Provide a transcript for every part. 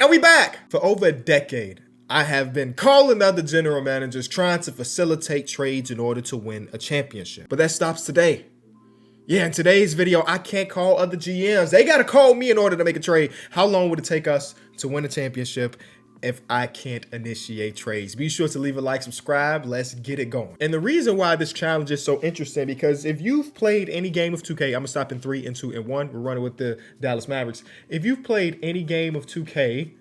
And we back! For over a decade, I have been calling other general managers trying to facilitate trades in order to win a championship. But that stops today. Yeah, in today's video, I can't call other GMs. They gotta call me in order to make a trade. How long would it take us to win a championship if I can't initiate trades? Be sure to leave a like, subscribe, let's get it going. And the reason why this challenge is so interesting, because if you've played any game of 2K, I'm gonna stop in 3 and 2 and 1. We're running with the Dallas Mavericks. If you've played any game of 2K,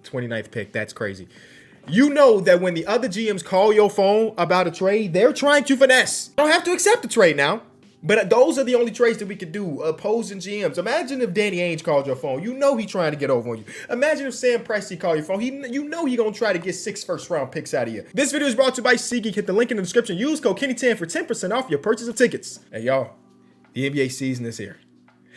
29th pick, that's crazy. You know that when the other GMs call your phone about a trade, they're trying to finesse. You don't have to accept the trade now. But those are the only trades that we could do, opposing GMs. Imagine if Danny Ainge called your phone. You know he's trying to get over on you. Imagine if Sam Presti called your phone. You know he's going to try to get 6 first-round picks out of you. This video is brought to you by SeatGeek. Hit the link in the description. Use code Kenny10 for 10% off your purchase of tickets. Hey, y'all, the NBA season is here.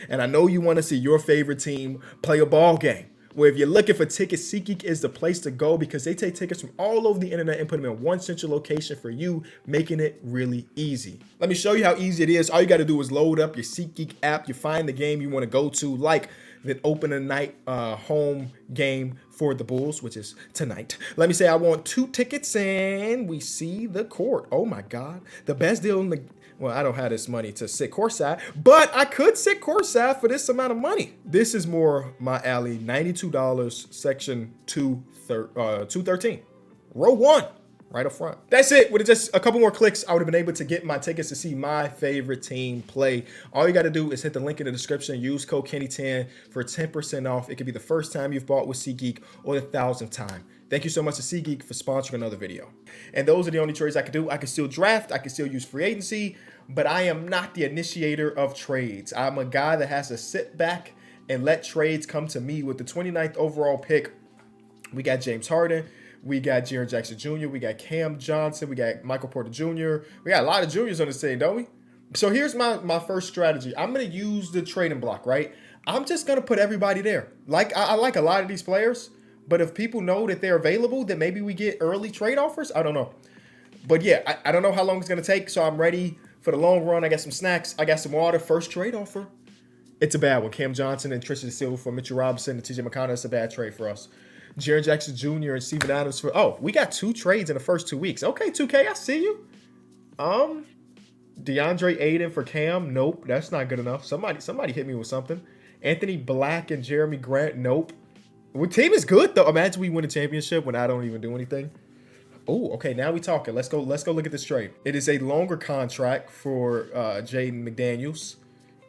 And I know you want to see your favorite team play a ball game. Where if you're looking for tickets, SeatGeek is the place to go because they take tickets from all over the internet and put them in one central location for you, making it really easy. Let me show you how easy it is. All you got to do is load up your SeatGeek app. You find the game you want to go to, like the opening night home game for the Bulls, which is tonight. Let me say I want 2 tickets and we see the court. Oh my God. The best deal in the... Well, I don't have this money to sit courtside, but I could sit courtside for this amount of money. This is more my alley. $92, section 213. Row 1, right up front. That's it. With just a couple more clicks, I would have been able to get my tickets to see my favorite team play. All you got to do is hit the link in the description. Use code Kenny10 for 10% off. It could be the first time you've bought with SeatGeek or the 1,000th time. Thank you so much to SeatGeek for sponsoring another video. And those are the only trades I can do. I can still draft. I can still use free agency, but I am not the initiator of trades. I'm a guy that has to sit back and let trades come to me. With the 29th overall pick, we got James Harden. We got Jaren Jackson Jr. We got Cam Johnson. We got Michael Porter Jr. We got a lot of juniors on this team, don't we? So here's my first strategy. I'm going to use the trading block, right? I'm just going to put everybody there. Like I like a lot of these players. But if people know that they're available, then maybe we get early trade offers. I don't know. But yeah, I don't know how long it's going to take. So I'm ready for the long run. I got some snacks. I got some water. First trade offer. It's a bad one. Cam Johnson and Tristan Silva for Mitchell Robinson and TJ McConnell. That's a bad trade for us. Jaren Jackson Jr. and Steven Adams for... Oh, we got 2 trades in the first 2 weeks. Okay, 2K, I see you. DeAndre Ayton for Cam. Nope, that's not good enough. Somebody hit me with something. Anthony Black and Jeremy Grant. Nope. Well, team is good though. Imagine we win a championship when I don't even do anything. Oh, okay. Now we talking. Let's go look at this trade. It is a longer contract for Jaden McDaniels.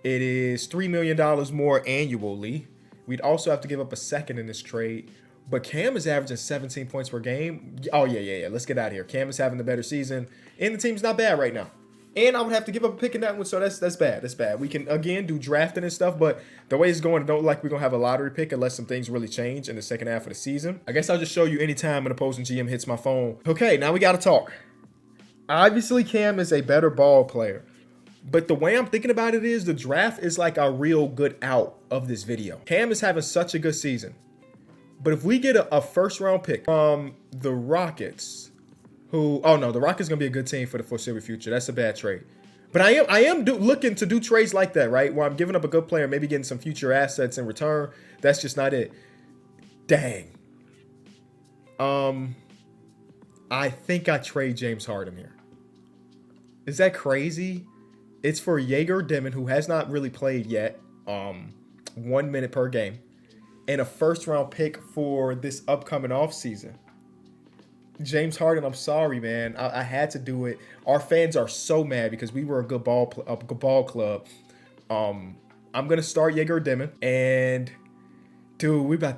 It is $3 million more annually. We'd also have to give up a second in this trade. But Cam is averaging 17 points per game. Oh yeah. Let's get out of here. Cam is having the better season, and the team's not bad right now. And I would have to give up a pick in that one, so that's bad. That's bad. We can, again, do drafting and stuff, but the way it's going, I don't like we're going to have a lottery pick unless some things really change in the second half of the season. I guess I'll just show you anytime an opposing GM hits my phone. Okay, now we got to talk. Obviously, Cam is a better ball player, but the way I'm thinking about it is the draft is like a real good out of this video. Cam is having such a good season, but if we get a first-round pick from the Rockets... the Rockets gonna be a good team for the foreseeable future. That's a bad trade. But I am looking to do trades like that, right? Where I'm giving up a good player, maybe getting some future assets in return. That's just not it. Dang. I think I trade James Harden here. Is that crazy? It's for Jaeger Dimon, who has not really played yet. 1 minute per game. And a first-round pick for this upcoming offseason. James Harden, I'm sorry, man. I had to do it. Our fans are so mad because we were a good ball club. I'm gonna start Jaeger Dimon, and dude, we about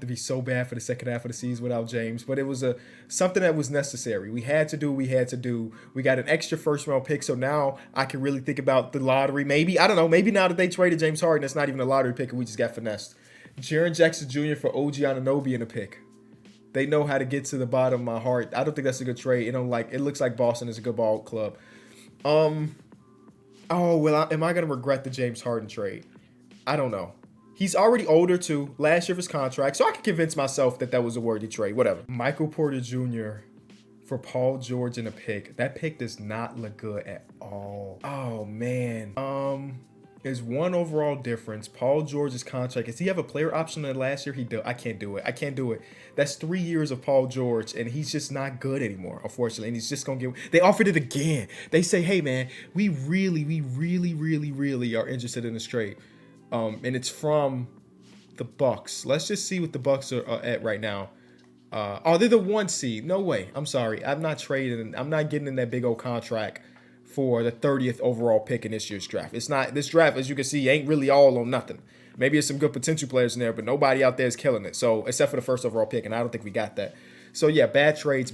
to be so bad for the second half of the season without James. But it was something that was necessary. We had to do. We got an extra first-round pick, so now I can really think about the lottery. Maybe, I don't know. Maybe now that they traded James Harden, it's not even a lottery pick, and we just got finessed. Jaren Jackson Jr. for OG Anunoby in a pick. They know how to get to the bottom of my heart. I don't think that's a good trade. It looks like Boston is a good ball club. Am I gonna regret the James Harden trade? I don't know. He's already older too. Last year of his contract, so I can convince myself that was a worthy trade. Whatever. Michael Porter Jr. for Paul George in a pick. That pick does not look good at all. Oh man. is one overall difference. Paul George's contract. Does he have a player option than last year? He do. I can't do it. I can't do it. That's 3 years of Paul George, and he's just not good anymore, unfortunately. And he's just gonna get. They offered it again. They say, hey man, we really are interested in this trade. And it's from the Bucks. Let's just see what the Bucks are at right now. They're the 1 seed. No way. I'm sorry. I'm not trading. I'm not getting in that big old contract for the 30th overall pick in this year's draft. It's not, this draft, as you can see, ain't really all on nothing. Maybe there's some good potential players in there, but nobody out there is killing it. So, except for the first overall pick, and I don't think we got that. So, yeah, bad trades.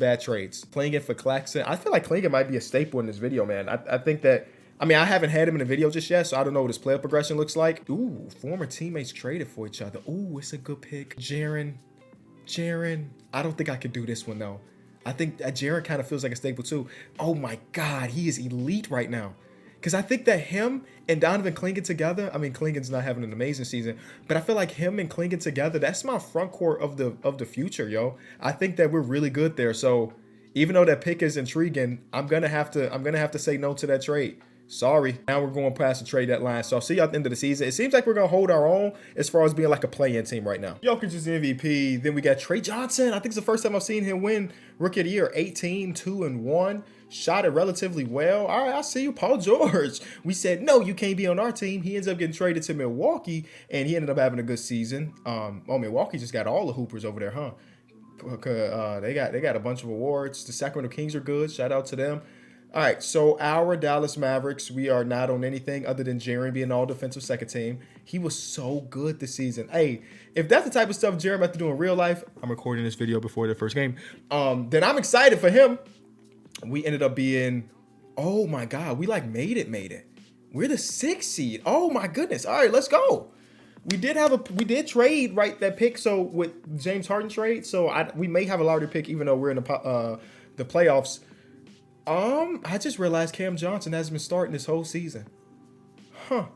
Playing it for Claxton. I feel like Claxton might be a staple in this video, man. I think that, I mean, I haven't had him in a video just yet, so I don't know what his player progression looks like. Ooh, former teammates traded for each other. Ooh, it's a good pick. Jaren. I don't think I could do this one, though. I think that Jaren kind of feels like a staple too. Oh my God, he is elite right now. Because I think that him and Donovan Clingan together, I mean, Clingan's not having an amazing season, but I feel like him and Clingan together, that's my front court of the future, yo. I think that we're really good there. So even though that pick is intriguing, I'm gonna have to say no to that trade. Sorry. Now we're going past the trade deadline. So I'll see you at the end of the season. It seems like we're going to hold our own as far as being like a play-in team right now. Jokic is the MVP. Then we got Trey Johnson. I think it's the first time I've seen him win Rookie of the Year. 18, 2-1. Shot it relatively well. All right, I see you, Paul George. We said, no, you can't be on our team. He ends up getting traded to Milwaukee, and he ended up having a good season. Milwaukee just got all the hoopers over there, huh? They got a bunch of awards. The Sacramento Kings are good. Shout out to them. All right, so our Dallas Mavericks, we are not on anything other than Jaren being all defensive second team. He was so good this season. Hey, if that's the type of stuff Jaren have to do in real life, I'm recording this video before the first game, then I'm excited for him. We ended up being, oh my God, we like made it. We're the 6th seed. Oh my goodness. All right, let's go. We did trade right that pick. So with James Harden trade, so we may have a lottery pick even though we're in the playoffs. I just realized Cam Johnson hasn't been starting this whole season. Huh.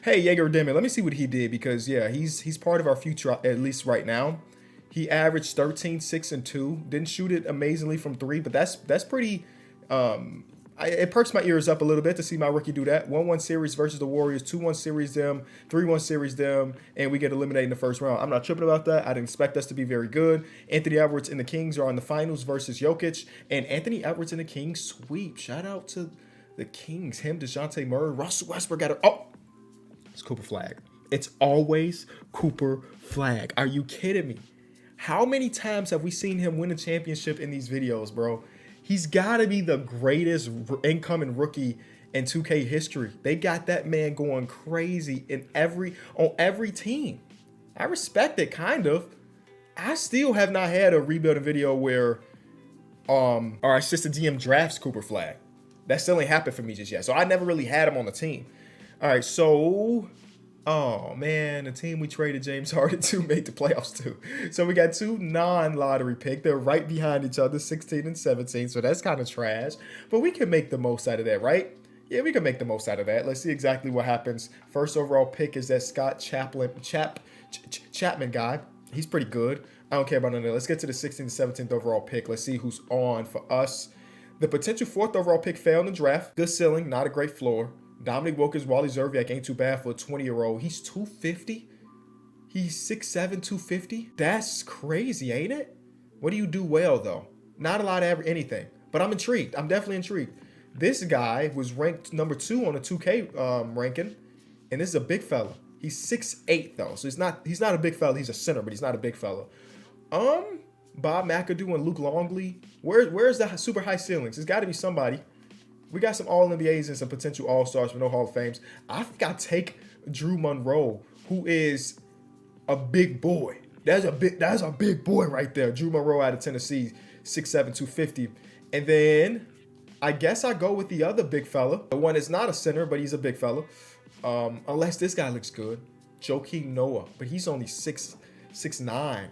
Hey, Jaeger Demi, let me see what he did because yeah, he's part of our future at least right now. He averaged 13, 6, and 2. Didn't shoot it amazingly from 3, but that's pretty. It perks my ears up a little bit to see my rookie do that. 1-1 series versus the Warriors, 2-1 series them, 3-1 series them, and we get eliminated in the first round. I'm not tripping about that. I didn't expect us to be very good. Anthony Edwards and the Kings are on the finals versus Jokic, and Anthony Edwards and the Kings sweep. Shout out to the Kings. Him, DeJounte Murray, Russell Westbrook got it. Oh, it's Cooper Flag. It's always Cooper Flag. Are you kidding me? How many times have we seen him win a championship in these videos, bro? He's got to be the greatest incoming rookie in 2K history. They got that man going crazy on every team. I respect it, kind of. I still have not had a rebuilding video where our assistant GM drafts Cooper Flag. That still ain't happened for me just yet. So I never really had him on the team. All right, so oh man, the team we traded James Harden to made the playoffs too. So we got 2 non-lottery picks. They're right behind each other, 16 and 17. So that's kind of trash. But we can make the most out of that, right? Yeah, we can make the most out of that. Let's see exactly what happens. First overall pick is that Scott Chapman guy. He's pretty good. I don't care about none of that. Let's get to the 16th and 17th overall pick. Let's see who's on for us. The potential 4th overall pick fell in the draft. Good ceiling, not a great floor. Dominic Wilkins, Wally Zerviak ain't too bad for a 20-year-old. He's 250. He's 6'7", 250. That's crazy, ain't it? What do you do well, though? Not a lot of anything. But I'm intrigued. I'm definitely intrigued. This guy was ranked number 2 on the 2K ranking. And this is a big fella. He's 6'8", though. So he's not a big fella. He's a center, but he's not a big fella. Bob McAdoo and Luke Longley. Where's the super high ceilings? There's got to be somebody. We got some All-NBAs and some potential All-Stars with no Hall of Fames. I think I'll take Drew Monroe, who is a big boy. That's a big boy right there. Drew Monroe out of Tennessee, 6'7", 250. And then I guess I go with the other big fella. The one that's not a center, but he's a big fella. Unless this guy looks good. Joakim Noah. But he's only 6'9".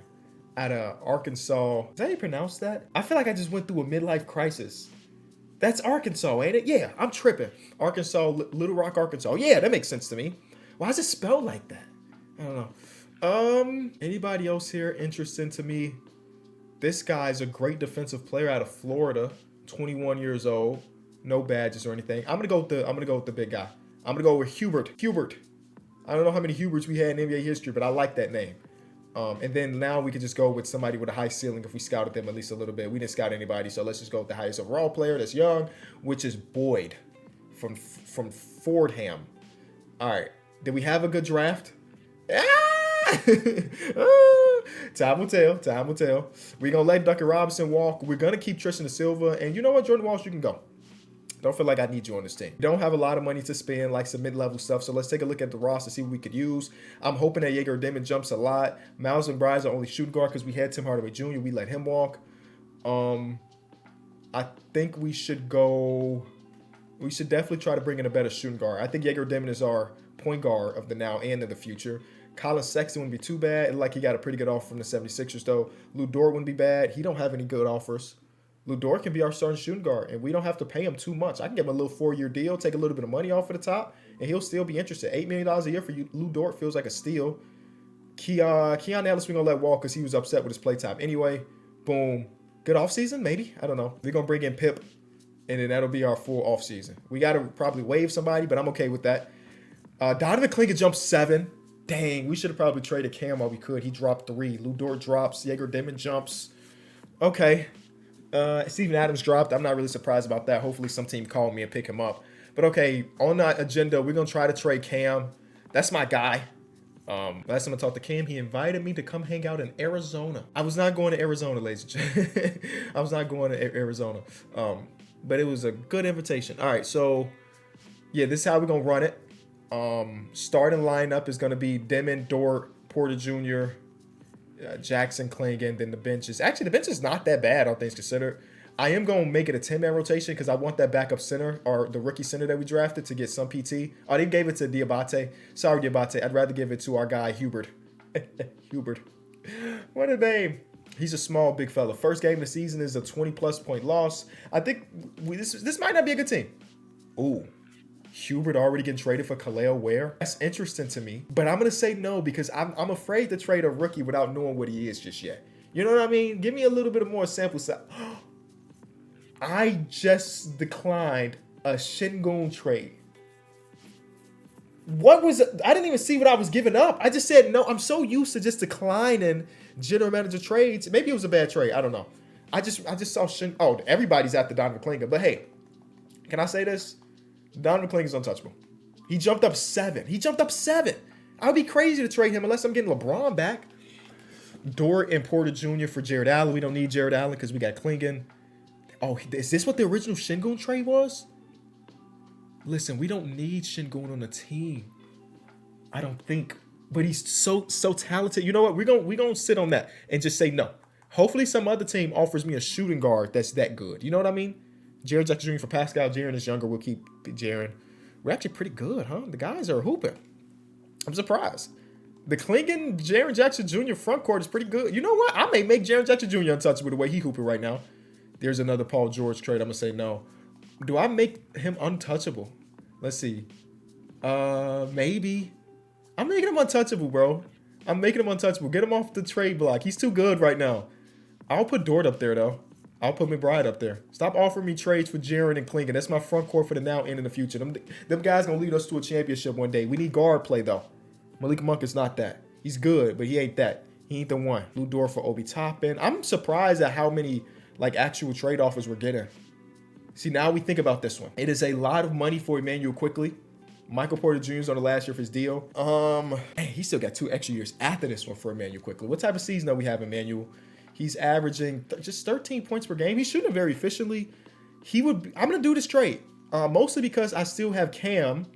Out of Arkansas. Is that how you pronounce that? I feel like I just went through a midlife crisis. That's Arkansas, ain't it? Yeah, I'm tripping. Arkansas, Little Rock, Arkansas. Yeah, that makes sense to me. Why is it spelled like that? I don't know. Anybody else here interesting to me? This guy's a great defensive player out of Florida, 21 years old, no badges or anything. I'm gonna go with the big guy. I'm going to go with Hubert. Hubert. I don't know how many Huberts we had in NBA history, but I like that name. And then now we could just go with somebody with a high ceiling if we scouted them at least a little bit. We didn't scout anybody, so let's just go with the highest overall player that's young, which is Boyd from Fordham. All right. Did we have a good draft? Ah! Time will tell. Time will tell. We're going to let Duncan Robinson walk. We're going to keep Tristan Da Silva. And you know what, Jordan Walsh, you can go. Don't feel like I need you on this team. Don't have a lot of money to spend, like some mid-level stuff. So let's take a look at the roster, see what we could use. I'm hoping that Jaeger Demon jumps a lot. Miles McBride's our only shooting guard because we had Tim Hardaway Jr. We let him walk. I think we should go. We should definitely try to bring in a better shooting guard. I think Jaeger Demon is our point guard of the now and in the future. Colin Sexton wouldn't be too bad. Like he got a pretty good offer from the 76ers, though. Lou Dort wouldn't be bad. He don't have any good offers. Lou Dort can be our starting shooting guard, and we don't have to pay him too much. I can give him a little 4-year deal, take a little bit of money off of the top, and he'll still be interested. $8 million a year for you, Lou Dort feels like a steal. Keon Ellis, we're going to let walk because he was upset with his playtime. Anyway, boom. Good offseason, maybe? I don't know. We're going to bring in Pip, and then that'll be our full offseason. We got to probably waive somebody, but I'm okay with that. Donovan Clingan jumped 7. Dang, we should have probably traded Cam while we could. He dropped 3. Lou Dort drops. Jaeger Demon jumps. Okay. Steven Adams dropped. I'm not really surprised about that. Hopefully some team called me and pick him up. But okay, on that agenda, we're going to try to trade Cam. That's my guy. Last time I talked to Cam, he invited me to come hang out in Arizona. I was not going to Arizona, ladies and gentlemen. I was not going to Arizona. But it was a good invitation. All right, so yeah, this is how we're going to run it. Starting lineup is going to be Demon, Dort, Porter Jr., Jackson, Clingan, then the bench is not that bad, all things considered. I am going to make it a 10-man rotation because I want that backup center or the rookie center that we drafted to get some PT. Oh, they gave it to Diabate. Sorry, Diabate. I'd rather give it to our guy, Hubert. Hubert. What a name. He's a small, big fella. First game of the season is a 20-plus point loss. I think this might not be a good team. Ooh. Hubert already getting traded for Khalil Ware. That's interesting to me, but I'm going to say no because I'm afraid to trade a rookie without knowing what he is just yet. You know what I mean? Give me a little bit of more sample size. I just declined a Şengün trade. What was it? I didn't even see what I was giving up. I just said no. I'm so used to just declining general manager trades. Maybe it was a bad trade. I don't know. I just saw Oh, everybody's at the Donovan Clingan. But hey, can I say this? Donovan Clingan is untouchable. He jumped up 7. I would be crazy to trade him unless I'm getting LeBron back. Dort and Porter Jr. for Jared Allen. We don't need Jared Allen because we got Clingan. Oh, is this what the original Şengün trade was? Listen, we don't need Şengün on the team. I don't think. But he's so talented. You know what? We're gonna sit on that and just say no. Hopefully some other team offers me a shooting guard that's that good. You know what I mean? Jaren Jackson Jr. for Pascal. Jaren is younger. We'll keep Jaren. We're actually pretty good, huh? The guys are hooping. I'm surprised. The Clingan, Jaren Jackson Jr. front court is pretty good. You know what? I may make Jaren Jackson Jr. untouchable the way he hooping right now. There's another Paul George trade. I'm going to say no. Do I make him untouchable? Let's see. Maybe. I'm making him untouchable, bro. I'm making him untouchable. Get him off the trade block. He's too good right now. I'll put Dort up there, though. I'll put McBride up there. Stop offering me trades for Jaren and Clingan. That's my front court for the now and in the future. Them guys going to lead us to a championship one day. We need guard play, though. Malik Monk is not that. He's good, but he ain't that. He ain't the one. Lou Dort for Obi Toppin. I'm surprised at how many actual trade offers we're getting. See, now we think about this one. It is a lot of money for Emmanuel Quickley. Michael Porter Jr. is on the last year of his deal. He still got 2 extra years after this one for Emmanuel Quickley. What type of season do we have, Emmanuel? He's averaging just 13 points per game. He's shooting very efficiently. I'm going to do this trade, mostly because I still have Cam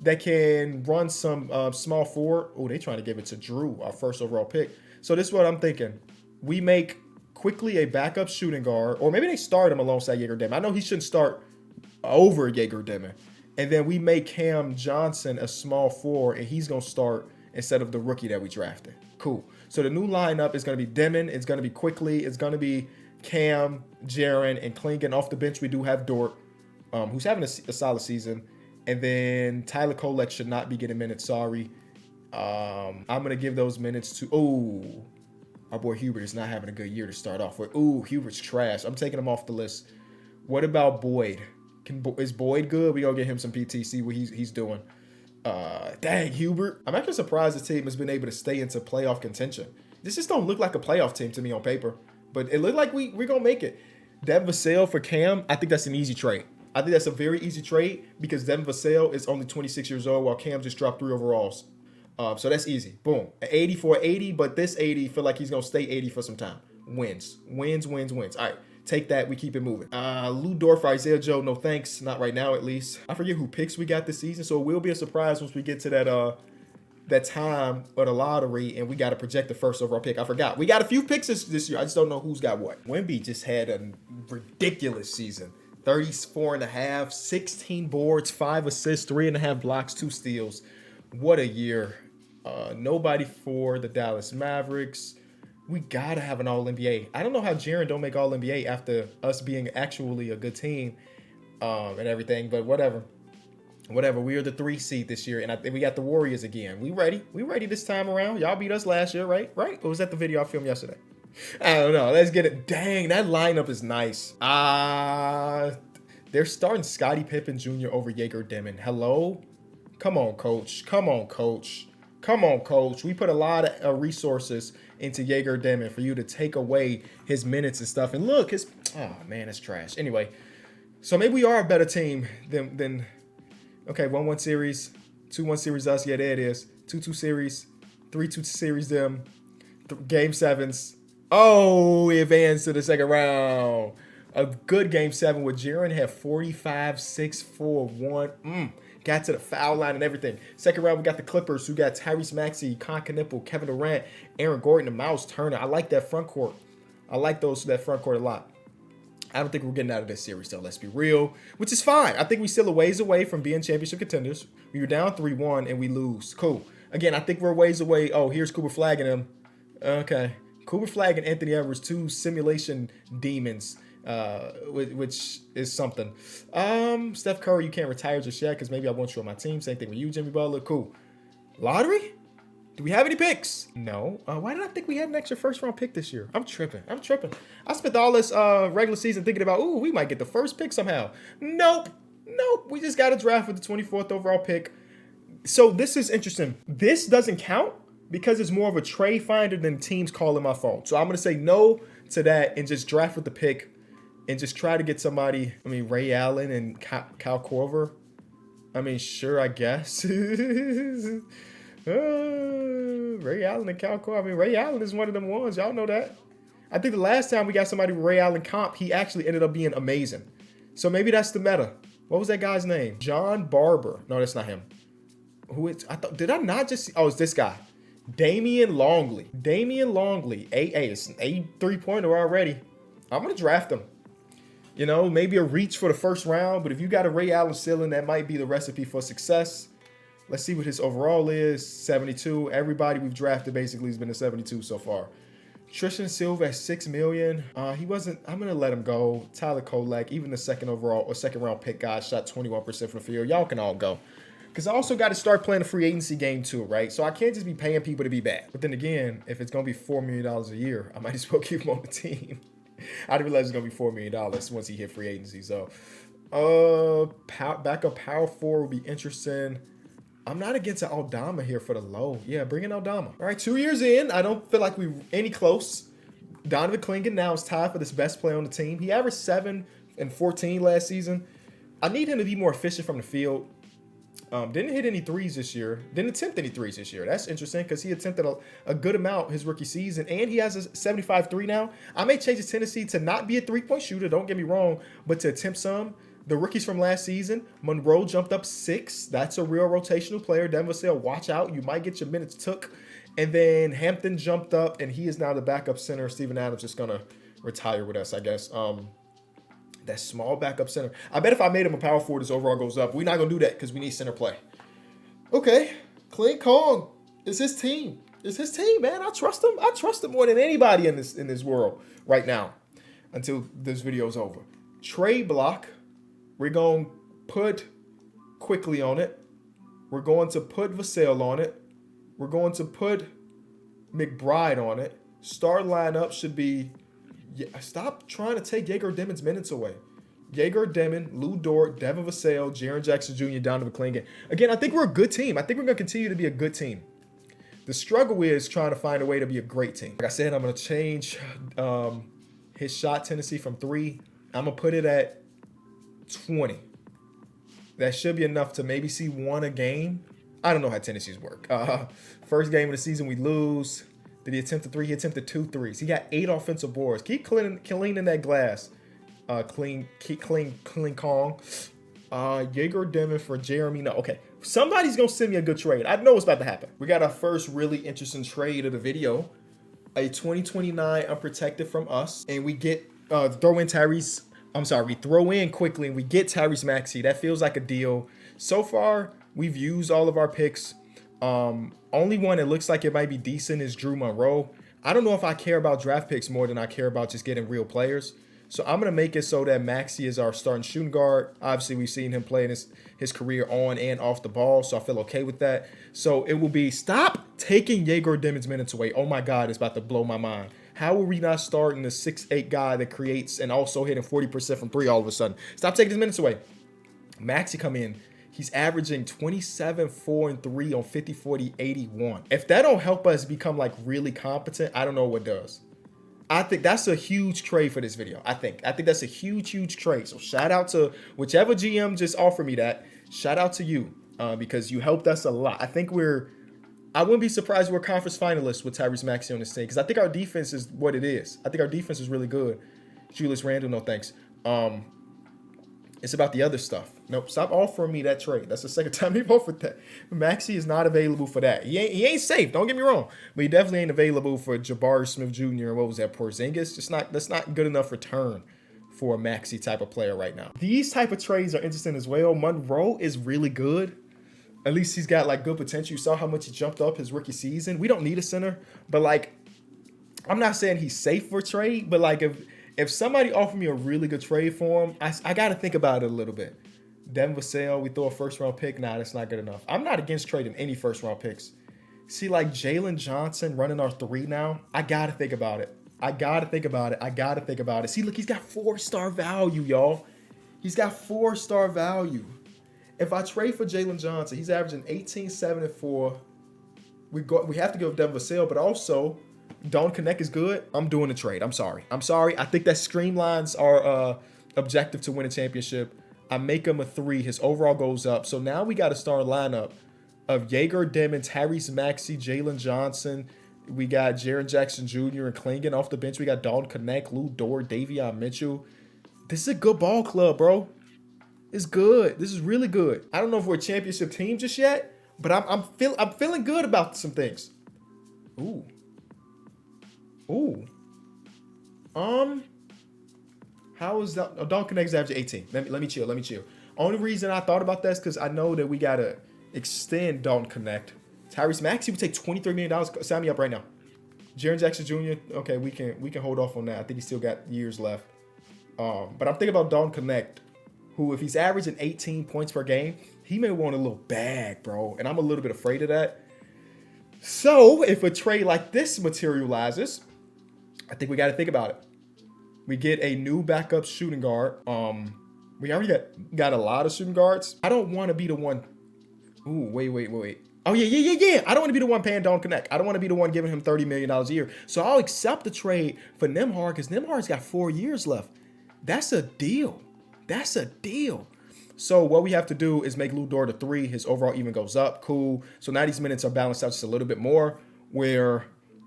that can run some small forward. Oh, they trying to give it to Drew, our first overall pick. So this is what I'm thinking. We make Quickley a backup shooting guard, or maybe they start him alongside Jaeger Demon. I know he shouldn't start over Jaeger Demon. And then we make Cam Johnson a small forward, and he's going to start instead of the rookie that we drafted. Cool. So the new lineup is going to be Demon. It's going to be Quickley. It's going to be Cam, Jaren, and Clingan. Off the bench, we do have Dort, who's having a solid season. And then Tyler Kolek should not be getting minutes. Sorry. I'm going to give those minutes to... our boy Hubert is not having a good year to start off with. Hubert's trash. I'm taking him off the list. What about Boyd? Is Boyd good? We gonna get him some PT, see what he's doing. Dang, Hubert. I'm actually surprised the team has been able to stay into playoff contention. This just don't look like a playoff team to me on paper, but it looked like we're gonna make it. Devin Vassell for Cam, I think that's an easy trade. I think that's a very easy trade because Devin Vassell is only 26 years old while Cam just dropped 3 overalls. So that's easy. Boom. An 80 for 80, but this 80 feel like he's gonna stay 80 for some time. Wins. All right. Take that. We keep it moving. Lou Dort for Isaiah Joe. No thanks. Not right now, at least. I forget who picks we got this season, so it will be a surprise once we get to that time of the lottery and we got to project the first overall pick. I forgot. We got a few picks this year. I just don't know who's got what. Wemby just had a ridiculous season. 34.5, 16 boards, 5 assists, 3.5 blocks, 2 steals. What a year. Nobody for the Dallas Mavericks. We got to have an All-NBA. I don't know how Jaren don't make All-NBA after us being actually a good team and everything, but whatever. We are the 3 seed this year, and I think we got the Warriors again. We ready this time around. Y'all beat us last year, right? Or was that the video I filmed yesterday? I don't know. Let's get it. Dang, that lineup is nice. They're starting Scottie Pippen Jr. over Jaeger Demon. Hello? Come on, coach. We put a lot of resources into Jaeger Demon for you to take away his minutes and stuff. And look, oh man, it's trash. Anyway, so maybe we are a better team than okay, 1-1 series, 2-1 series us. Yeah, there it is. 2-2 series, 3-2 series them. Game 7s. Oh, we advanced to the second round. A good game 7 with Jaren had 45, 6, 4, 1. Got to the foul line and everything. Second round, we got the Clippers, who got Tyrese Maxey, Con Knipple, Kevin Durant, Aaron Gordon, and Miles Turner. I like that front court. I like that front court a lot. I don't think we're getting out of this series, though. Let's be real, which is fine. I think we still a ways away from being championship contenders. We were down 3-1, and we lose. Cool. Again, I think we're ways away. Oh, here's Cooper flagging him. Okay. Cooper Flag and Anthony Edwards, 2 simulation demons, which is something. Steph Curry, you can't retire just yet because maybe I want you on my team. Same thing with you, Jimmy Butler. Cool. Lottery? Do we have any picks? No. Why did I think we had an extra first-round pick this year? I'm tripping. I spent all this regular season thinking about, we might get the first pick somehow. Nope. We just got a draft with the 24th overall pick. So this is interesting. This doesn't count because it's more of a trade finder than teams calling my phone. So I'm going to say no to that and just draft with the pick and just try to get somebody. Ray Allen and Kyle Korver. Sure, I guess. Ray Allen and Kyle Korver. Ray Allen is one of them ones. Y'all know that. I think the last time we got somebody with Ray Allen comp, he actually ended up being amazing. So maybe that's the meta. What was that guy's name? John Barber. No, that's not him. Did I not just see? Oh, it's this guy. Damian Longley. It's an 83-pointer already. I'm going to draft him. Maybe a reach for the first round, but if you got a Ray Allen ceiling, that might be the recipe for success. Let's see what his overall is. 72. Everybody we've drafted basically has been a 72 so far. Tristan Silva at $6 million. He wasn't. I'm going to let him go. Tyler Kolek, even the second round pick guy, shot 21% from the field. Y'all can all go. Because I also got to start playing a free agency game too, right? So I can't just be paying people to be bad. But then again, if it's going to be $4 million a year, I might as well keep him on the team. I didn't realize it's going to be $4 million once he hit free agency. So backup power forward would be interesting. I'm not against Aldama here for the low. Yeah, bring in Aldama. All right, 2 years in. I don't feel like we're any close. Donovan Clingan now is tied for this best player on the team. He averaged 7 and 14 last season. I need him to be more efficient from the field. Didn't hit any threes this year. Didn't attempt any threes this year. That's interesting because he attempted a good amount his rookie season, and he has a 75-3 now. I may change his tendency to not be a three-point shooter, don't get me wrong, but to attempt some. The rookies from last season, Monroe jumped up 6. That's a real rotational player. Denver Vassell, watch out. You might get your minutes took. And then Hampton jumped up, and he is now the backup center. Steven Adams is going to retire with us, I guess. That small backup center. I bet if I made him a power forward, his overall goes up. We're not going to do that because we need center play. Okay. Clint Kong. It's his team. It's his team, man. I trust him. I trust him more than anybody in this world right now until this video is over. Trade block. We're going to put Quickly on it. We're going to put Vassell on it. We're going to put McBride on it. Start lineup should be... Yeah, stop trying to take Jaeger Demon's minutes away. Jaeger Demon, Lou Dort, Devin Vassell, Jaren Jackson Jr., Donovan Clingan. Again, I think we're a good team. I think we're going to continue to be a good team. The struggle is trying to find a way to be a great team. Like I said, I'm going to change his shot tendency from 3. I'm going to put it at 20. That should be enough to maybe see 1 a game. I don't know how tendencies work. First game of the season, we lose. Did he attempt a 3? He attempted 2 threes. He got 8 offensive boards. Keep cleaning that glass. Keep clean Kong. Jaeger Demon for Jeremy. No, okay. Somebody's going to send me a good trade. I know what's about to happen. We got our first really interesting trade of the video. A 2029 unprotected from us. And we get, throw in Tyrese. I'm sorry, we throw in quickly and we get Tyrese Maxey. That feels like a deal. So far, we've used all of our picks. Only one that looks like it might be decent is Drew Monroe. I don't know if I care about draft picks more than I care about just getting real players. So I'm going to make it so that Maxey is our starting shooting guard. Obviously, we've seen him play in his career on and off the ball, so I feel okay with that. So it will be, stop taking Jaeger Demon's minutes away. Oh my God, it's about to blow my mind. How are we not starting the 6'8" guy that creates and also hitting 40% from 3 all of a sudden? Stop taking his minutes away. Maxey come in. He's averaging 27, 4, and 3 on 50, 40, 81. If that don't help us become like really competent, I don't know what does. I think that's a huge trade for this video. I think that's a huge trade. So shout out to whichever GM just offered me that. Shout out to you because you helped us a lot. I wouldn't be surprised we're conference finalists with Tyrese Maxey on this team because I think our defense is what it is. I think our defense is really good. Julius Randle, no thanks. It's about the other stuff. Nope, stop offering me that trade. That's the second time they've offered that. Maxey is not available for that. He ain't safe. Don't get me wrong, but he definitely ain't available for Jabari Smith Jr. and what was that, Porzingis? That's not good enough return for a Maxey type of player right now. These type of trades are interesting as well. Monroe is really good. At least he's got like good potential. You saw how much he jumped up his rookie season. We don't need a center, but like, I'm not saying he's safe for trade, but like if somebody offered me a really good trade for him, I got to think about it a little bit. Devin Vassell, we throw a first-round pick. Nah, that's not good enough. I'm not against trading any first-round picks. See, like Jalen Johnson running our 3 now. I got to think about it. See, look, he's got 4-star value, y'all. He's got 4-star value. If I trade for Jalen Johnson, he's averaging 18, 7, and 4. We have to give Devin Vassell, but also Don Connect is good. I'm doing a trade. I'm sorry. I think that streamlines our objective to win a championship. I make him a 3. His overall goes up. So now we got to start a lineup of Jaeger Demon, Tyrese Maxey, Jalen Johnson. We got Jaren Jackson Jr. and Clingan off the bench. We got Don Connect, Lou Dort, Davion Mitchell. This is a good ball club, bro. It's good. This is really good. I don't know if we're a championship team just yet, but I'm feeling good about some things. Ooh. How is that? Oh, Don Connect's average 18. Let me chill. Only reason I thought about that is because I know that we gotta extend Don Connect. Tyrese Maxey would take $23 million. Sign me up right now. Jaren Jackson Jr. Okay, we can hold off on that. I think he still got years left. But I'm thinking about Don Connect, who if he's averaging 18 points per game, he may want a little bag, bro. And I'm a little bit afraid of that. So if a trade like this materializes, I think we got to think about it. We get a new backup shooting guard. We already got a lot of shooting guards. I don't want to be the one. Ooh, wait. Oh, yeah. I don't want to be the one paying Don Connect. I don't want to be the one giving him $30 million a year. So I'll accept the trade for Nembhard because Nembhard's got 4 years left. That's a deal. So what we have to do is make Lou Dort a 3. His overall even goes up. Cool. So now these minutes are balanced out just a little bit more where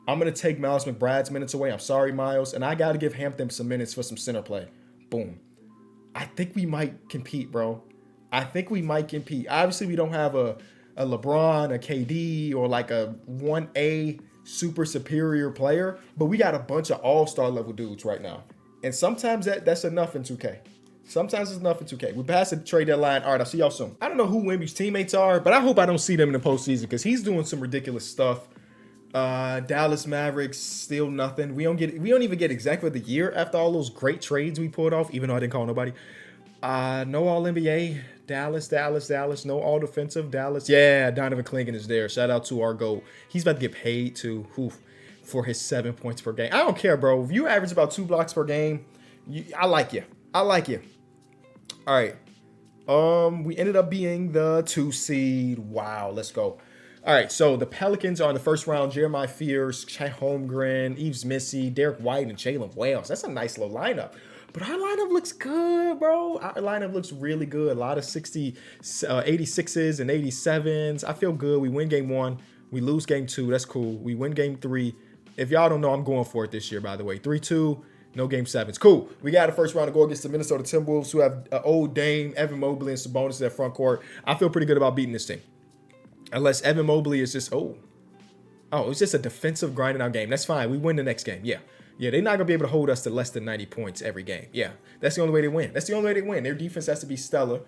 I'm going to take Miles McBride's minutes away. I'm sorry, Miles. And I got to give Hampton some minutes for some center play. Boom. I think we might compete, bro. Obviously, we don't have a LeBron, a KD, or like a 1A super superior player. But we got a bunch of all-star level dudes right now. And sometimes that's enough in 2K. Sometimes it's enough in 2K. We passed the trade deadline. All right, I'll see y'all soon. I don't know who Wemby's teammates are, but I hope I don't see them in the postseason because he's doing some ridiculous stuff. Dallas Mavericks, still nothing. We don't even get exactly the year after all those great trades we pulled off, even though I didn't call nobody. No All-NBA. Dallas. No All-Defensive. Dallas. Yeah, Donovan Clingan is there. Shout out to our GOAT. He's about to get paid too for his 7 points per game. I don't care, bro. If you average about 2 blocks per game, I like you. All right. We ended up being the 2 seed. Wow, let's go. All right, so the Pelicans are in the first round. Jeremiah Fears, Chai Holmgren, Eves Missy, Derek White, and Jalen Wales. That's a nice little lineup. But our lineup looks good, bro. Our lineup looks really good. A lot of 86s and 87s. I feel good. We win game 1. We lose game 2. That's cool. We win game 3. If y'all don't know, I'm going for it this year, by the way. 3-2. No game 7s. Cool. We got a first round to go against the Minnesota Timberwolves, who have old Dame, Evan Mobley, and Sabonis in their front court. I feel pretty good about beating this team. Unless Evan Mobley is just, it's just a defensive grinding out game. That's fine. We win the next game. Yeah. Yeah, they're not going to be able to hold us to less than 90 points every game. Yeah, that's the only way they win. That's the only way they win. Their defense has to be stellar.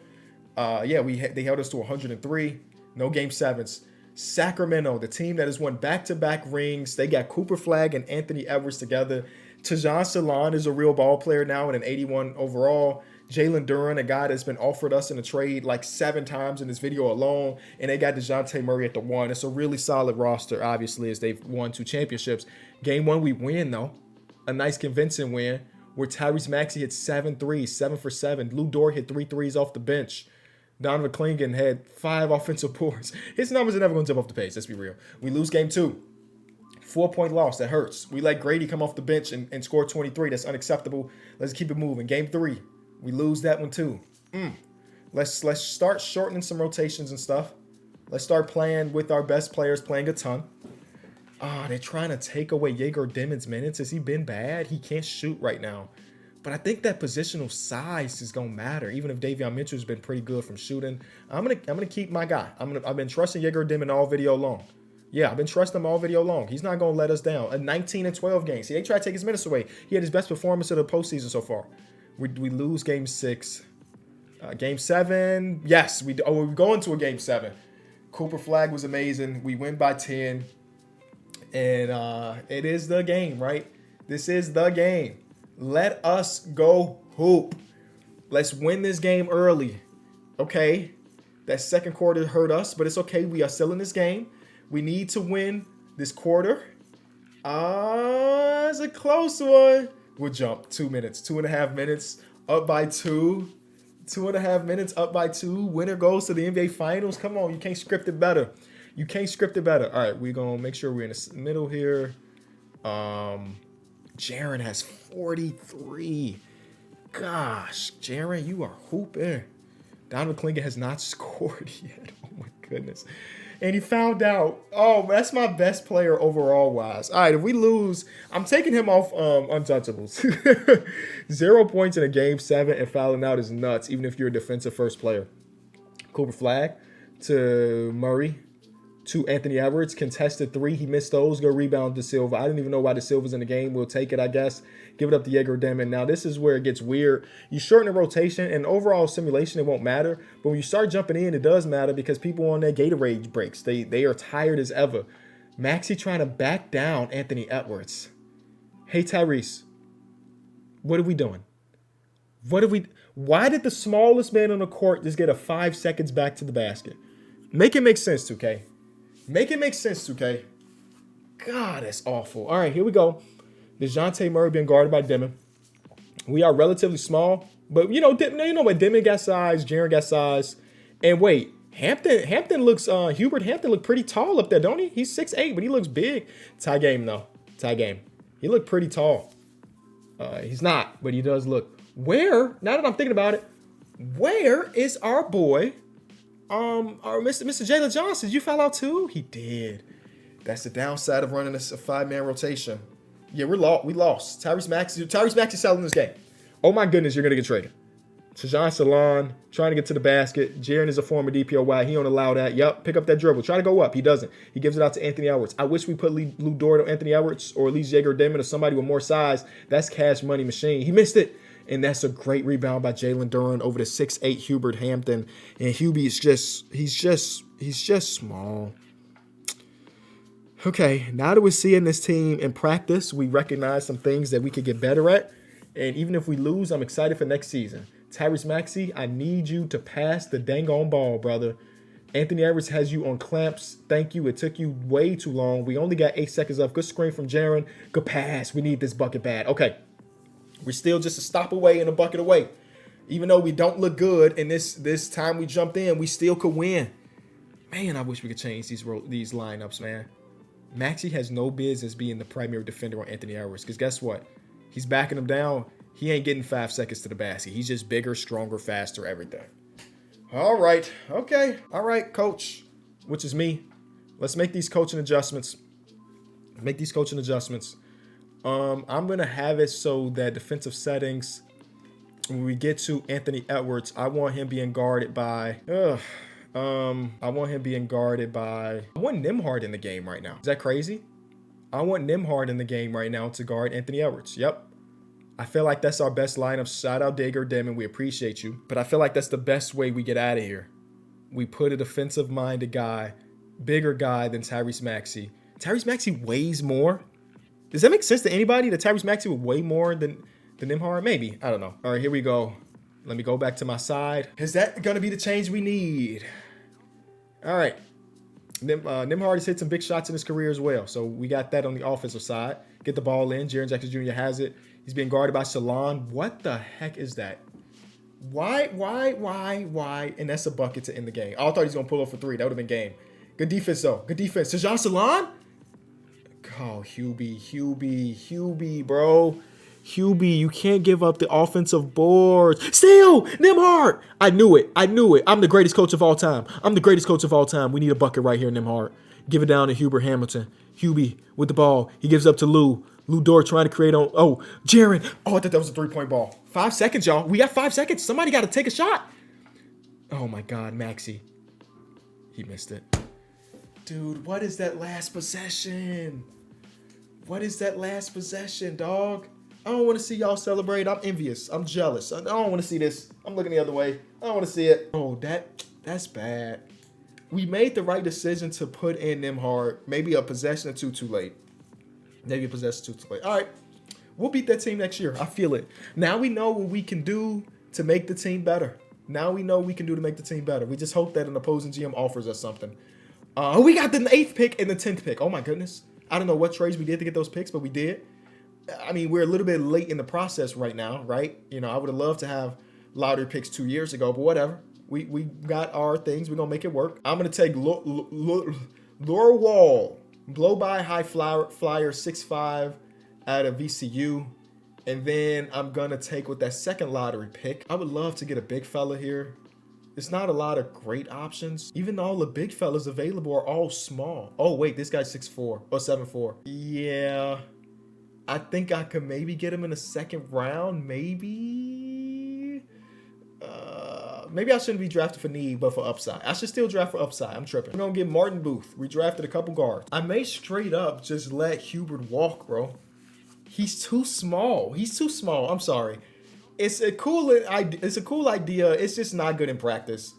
They held us to 103. No game 7s. Sacramento, the team that has won back-to-back rings. They got Cooper Flag and Anthony Edwards together. Tajon Salon is a real ball player now and an 81 overall. Jalen Duren, a guy that's been offered us in a trade like 7 times in this video alone. And they got DeJounte Murray at the 1. It's a really solid roster, obviously, as they've won 2 championships. Game 1, we win, though. A nice convincing win where Tyrese Maxey hit 7 threes, 7 for 7. Lou Dort hit 3 threes off the bench. Donovan Clingan had 5 offensive boards. His numbers are never going to jump off the page. Let's be real. We lose game 2. 4-point loss. That hurts. We let Grady come off the bench and score 23. That's unacceptable. Let's keep it moving. Game 3. We lose that one too. Let's start shortening some rotations and stuff. Let's start playing with our best players, playing a ton. They're trying to take away Jaeger Dimmon's minutes. Has he been bad? He can't shoot right now. But I think that positional size is gonna matter. Even if Davion Mitchell's been pretty good from shooting, I'm gonna keep my guy. I've been trusting Jaeger Dimmon all video long. Yeah, I've been trusting him all video long. He's not gonna let us down. A 19 and 12 game. See, they try to take his minutes away. He had his best performance of the postseason so far. We lose game 6. Game 7, yes. We're going to a game 7. Cooper Flag was amazing. We win by 10. And it is the game, right? This is the game. Let us go hoop. Let's win this game early. Okay? That second quarter hurt us, but it's okay. We are still in this game. We need to win this quarter. It's a close one. We'll jump 2 minutes, 2.5 minutes, up by 2. 2.5 minutes, up by 2. Winner goes to the NBA Finals. Come on, you can't script it better. You can't script it better. All right, we're going to make sure we're in the middle here. Jaren has 43. Gosh, Jaren, you are hooping. Donovan Clingan has not scored yet. Oh, my goodness. And he found out, that's my best player overall wise. All right, if we lose, I'm taking him off untouchables. 0 points in a game 7 and fouling out is nuts, even if you're a defensive first player. Cooper Flag to Murray to Anthony Edwards. Contested 3. He missed those. Go rebound to Silva. I didn't even know why the Silva's in the game. We'll take it, I guess. Give it up to Jaeger Dimmon. Now, this is where it gets weird. You shorten the rotation, and overall simulation, it won't matter. But when you start jumping in, it does matter because people on their Gatorade breaks. They are tired as ever. Maxey trying to back down Anthony Edwards. Hey, Tyrese. What are we doing? Why did the smallest man on the court just get a 5 seconds back to the basket? Make it make sense, 2K. Make it make sense, 2K. God, that's awful. All right, here we go. DeJounte Murray being guarded by Dimmon. We are relatively small, but you know what? Dimmon got size, Jaren got size. And wait, Hampton looks, Hubert Hampton looked pretty tall up there, don't he? He's 6'8", but he looks big. Tie game, though. Tie game. He looked pretty tall. He's not, but he does look. Now that I'm thinking about it, where is our boy, our Mr. Jalen Johnson? Did you foul out too? He did. That's the downside of running a 5-man rotation. Yeah, we lost. Tyrese Maxey selling this game. Oh my goodness, you're gonna get traded. Tajon Salon trying to get to the basket. Jaren is a former DPOY. He don't allow that. Yep, pick up that dribble. Try to go up. He doesn't. He gives it out to Anthony Edwards. I wish we put Lou Dort on Anthony Edwards or at least Jaeger Dimmon or somebody with more size. That's cash money machine. He missed it. And that's a great rebound by Jalen Duren over the 6'8" Hubert Hampton. And Hubie is he's just small. Okay, now that we're seeing this team in practice, we recognize some things that we could get better at. And even if we lose, I'm excited for next season. Tyrese Maxey, I need you to pass the dang on ball, brother. Anthony Edwards has you on clamps. Thank you. It took you way too long. We only got 8 seconds left. Good screen from Jaren. Good pass. We need this bucket bad. Okay. We're still just a stop away and a bucket away. Even though we don't look good, and this time we jumped in, we still could win. Man, I wish we could change these lineups, man. Maxey has no business being the primary defender on Anthony Edwards, because guess what? He's backing him down. He ain't getting 5 seconds to the basket. He's just bigger, stronger, faster, everything. All right. Okay. All right, coach, which is me. Let's make these coaching adjustments. I'm going to have it so that defensive settings, when we get to Anthony Edwards, I want him being guarded by... I want Nembhard in the game right now. Is that crazy? I want Nembhard in the game right now to guard Anthony Edwards. Yep. I feel like that's our best lineup. Shout out Digger Demon. We appreciate you. But I feel like that's the best way we get out of here. We put a defensive-minded guy, bigger guy than Tyrese Maxey. Tyrese Maxey weighs more. Does that make sense to anybody that Tyrese Maxey would weigh more than Nembhard? Maybe. I don't know. All right, here we go. Let me go back to my side. Is that going to be the change we need? All right. Nembhard has hit some big shots in his career as well. So we got that on the offensive side. Get the ball in. Jaren Jackson Jr. has it. He's being guarded by Shalon. What the heck is that? Why? And that's a bucket to end the game. I thought he was going to pull up for 3. That would have been game. Good defense, though. Good defense. Tajon Shalon? Oh, Hubie, bro. Hubie, you can't give up the offensive boards. Still, Nembhard. I knew it. I'm the greatest coach of all time. We need a bucket right here, Nembhard. Give it down to Hubert Hamilton. Hubie with the ball. He gives up to Lou. Lou Dort trying to create on. Oh, Jaren. Oh, I thought that was a 3-point ball. 5 seconds, y'all. We got 5 seconds. Somebody got to take a shot. Oh, my God, Maxey. He missed it. Dude, what is that last possession? Dog? I don't want to see y'all celebrate. I'm envious. I'm jealous. I don't want to see this. I'm looking the other way. I don't want to see it. Oh, that's bad. We made the right decision to put in Nembhard. Maybe a possession or two too late. All right. We'll beat that team next year. I feel it. Now we know what we can do to make the team better. We just hope that an opposing GM offers us something. We got the 8th pick and the 10th pick. Oh, my goodness. I don't know what trades we did to get those picks, but we did. I mean, we're a little bit late in the process right now, right? You know, I would have loved to have lottery picks 2 years ago, but whatever. We got our things. We're going to make it work. I'm going to take Laura Wall, blow-by high flyer 6'5" out of VCU. And then I'm going to take with that second lottery pick. I would love to get a big fella here. There's not a lot of great options. Even all the big fellas available are all small. Oh, wait, this guy's 6'4" or 7'4". Yeah. I think I could maybe get him in the second round, maybe. Maybe I shouldn't be drafted for need, but for upside. I should still draft for upside. I'm tripping. We're going to get Martin Booth. We drafted a couple guards. I may straight up just let Hubert walk, bro. He's too small. I'm sorry. It's a cool idea. It's just not good in practice.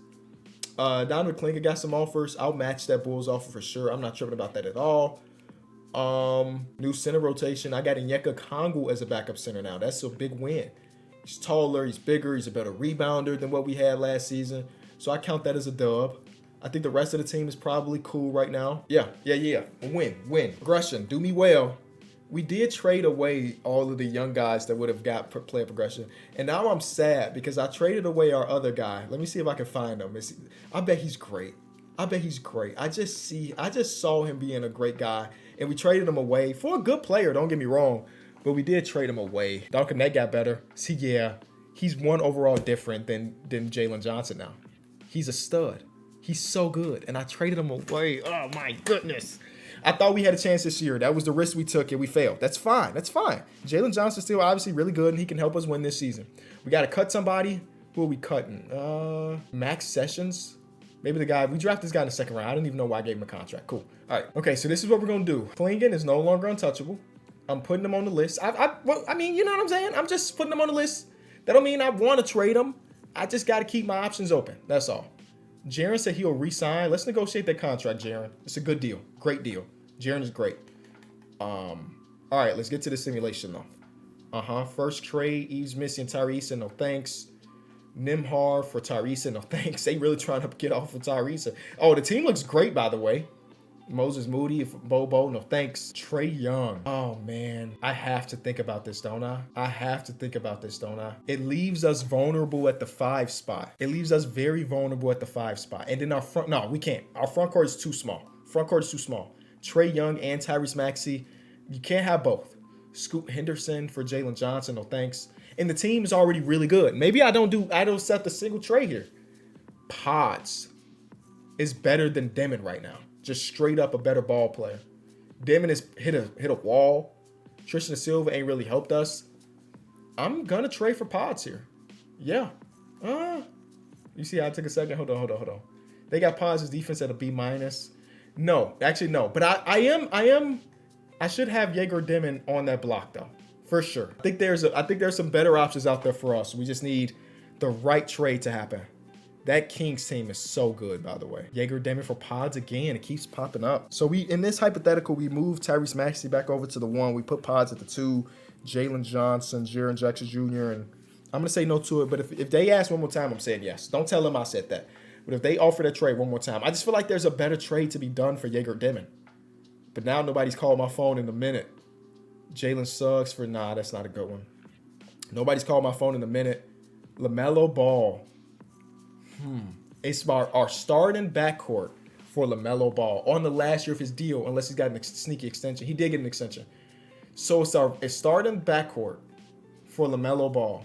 Donovan Klinker got some offers. I'll match that Bulls offer for sure. I'm not tripping about that at all. New center rotation. I got Onyeka Okongwu as a backup center now. That's a big win. He's taller, he's bigger, he's a better rebounder than what we had last season. So I count that as a dub. I think the rest of the team is probably cool right now. Yeah. Win. Progression. Do me well. We did trade away all of the young guys that would have got player progression. And now I'm sad because I traded away our other guy. Let me see if I can find him. I bet he's great. I just saw him being a great guy. And we traded him away for a good player, don't get me wrong. But we did trade him away. Duncan, that got better. See, yeah, he's one overall different than Jalen Johnson now. He's a stud. He's so good. And I traded him away. Oh, my goodness. I thought we had a chance this year. That was the risk we took, and we failed. That's fine. Jalen Johnson's still obviously really good, and he can help us win this season. We got to cut somebody. Who are we cutting? Max Sessions. Maybe the guy. We drafted this guy in the second round. I didn't even know why I gave him a contract. Cool. All right. Okay, so this is what we're going to do. Klingon is no longer untouchable. I'm putting him on the list. I mean, you know what I'm saying? I'm just putting him on the list. That don't mean I want to trade him. I just got to keep my options open. That's all. Jaren said he'll re-sign. Let's negotiate that contract, Jaren. It's a good deal. Great deal. Jaren is great. All right, let's get to the simulation, though. First trade, Eve's missing Tyrese, no thanks. Nembhard for Tyrese, no thanks. They really trying to get off of Tyrese. Oh, the team looks great, by the way. Moses Moody, Bobo, no thanks. Trey Young. Oh man, I have to think about this, don't I? I have to think about this, don't I? It leaves us vulnerable at the 5 spot. It leaves us very vulnerable at the 5 spot. And then our front, no, we can't. Our front court is too small. Front court is too small. Trey Young and Tyrese Maxey, you can't have both. Scoot Henderson for Jalen Johnson, no thanks. And the team is already really good. Maybe I don't set the single trade here. Pods is better than Demon right now. Just straight up a better ball player. Demon has hit a wall. Tristan Silva ain't really helped us. I'm gonna trade for Pods here. Yeah. You see how I took a second? Hold on. They got Pods' defense at a B-. No, actually no. But I should have Jaeger Demon on that block though. For sure. I think there's some better options out there for us. We just need the right trade to happen. That Kings team is so good, by the way. Jaeger Demon for Pods again. It keeps popping up. So in this hypothetical, we moved Tyrese Maxey back over to the 1. We put Pods at the 2. Jalen Johnson, Jaren Jackson Jr. And I'm going to say no to it. But if they ask one more time, I'm saying yes. Don't tell them I said that. But if they offer that trade one more time, I just feel like there's a better trade to be done for Jaeger Demon. But now nobody's called my phone in a minute. Jalen Suggs for, nah, that's not a good one. Nobody's called my phone in a minute. LaMelo Ball. It's our starting backcourt for LaMelo Ball on the last year of his deal, unless he's got a sneaky extension. He did get an extension. So it's starting backcourt for LaMelo Ball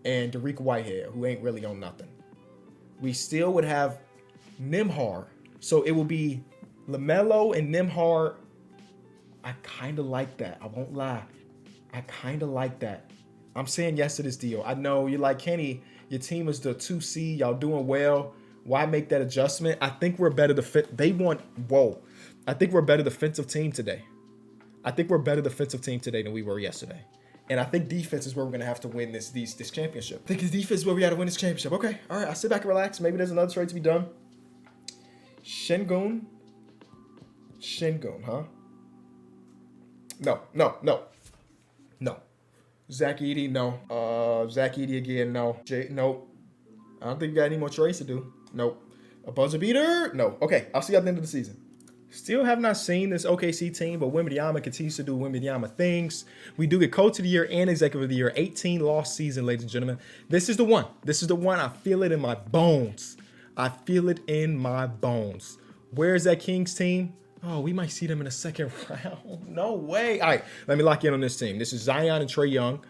and Dariq Whitehead, who ain't really on nothing. We still would have Nembhard. So it will be LaMelo and Nembhard. I kind of like that. I won't lie. I kind of like that. I'm saying yes to this deal. I know you're like, Kenny, your team is the 2C. Y'all doing well. Why make that adjustment? I think we're better I think we're a better defensive team today. I think we're a better defensive team today than we were yesterday. And I think defense is where we're going to have to win this championship. I think it's defense is where we got to win this championship. Okay. All right. I'll sit back and relax. Maybe there's another trade to be done. Şengün, huh? No. Zach Edey, no. Zach Edey again, no. Nope. I don't think we got any more trades to do. Nope. A buzzer beater? No. Okay, I'll see you at the end of the season. Still have not seen this OKC team, but Wembanyama continues to do Wembanyama things. We do get Coach of the Year and Executive of the Year. 18-loss season, ladies and gentlemen. This is the one. I feel it in my bones. Where is that Kings team? Oh, we might see them in the second round. No way. All right, let me lock in on this team. This is Zion and Trey Young.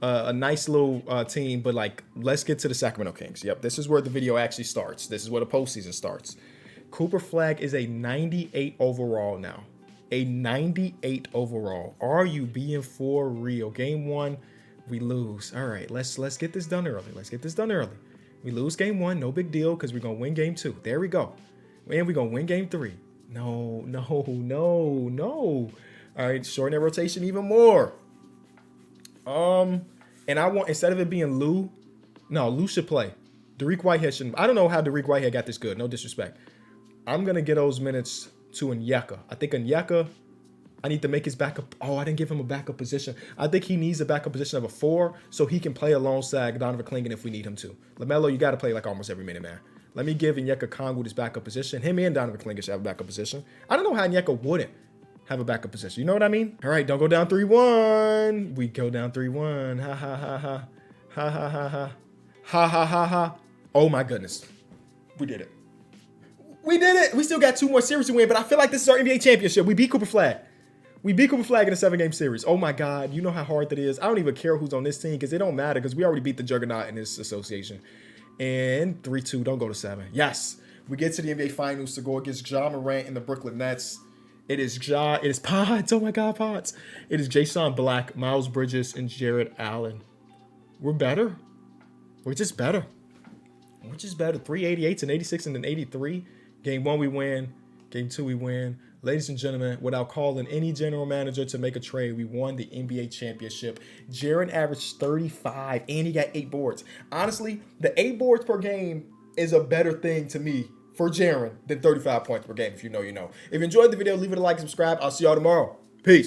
A nice little team, but let's get to the Sacramento Kings. Yep, this is where the video actually starts. This is where the postseason starts. Cooper Flag is a 98 overall now. A 98 overall. Are you being for real? Game 1, we lose. All right, let's get this done early. We lose game 1, no big deal, because we're going to win game 2. There we go. And we're going to win game 3. No. All right, shorten that rotation even more. And I want, instead of it being Lou should play. Dariq Whitehead shouldn't. I don't know how Dariq Whitehead got this good. No disrespect. I'm going to get those minutes to Onyeka. I think Onyeka, I need to make his backup. Oh, I didn't give him a backup position. I think he needs a backup position of a 4 so he can play alongside Donovan Clingan if we need him to. LaMelo, you got to play almost every minute, man. Let me give Onyeka Kongwu his backup position. Him and Donovan Clingan should have a backup position. I don't know how Onyeka wouldn't have a backup position. You know what I mean? All right, don't go down 3-1. We go down 3-1. Ha, ha, ha, ha. Ha, ha, ha, ha. Ha, ha, ha, ha. Oh, my goodness. We did it. We still got 2 more series to win, but I feel like this is our NBA championship. We beat Cooper Flag. In a 7-game series. Oh, my God. You know how hard that is? I don't even care who's on this team because it don't matter because we already beat the juggernaut in this association. And 3-2. Don't go to 7. Yes. We get to the NBA Finals to go against Ja Morant and the Brooklyn Nets. It is Pods. Oh, my God, Pods. It is Jason Black, Miles Bridges, and Jared Allen. We're better. We're just better. 388 and 86 and then 83. Game 1, we win. Game 2, we win. Ladies and gentlemen, without calling any general manager to make a trade, we won the NBA championship. Jaren averaged 35, and he got 8 boards. Honestly, the 8 boards per game is a better thing to me for Jaren than 35 points per game. If you know, you know. If you enjoyed the video, leave it a like, subscribe. I'll see y'all tomorrow. Peace.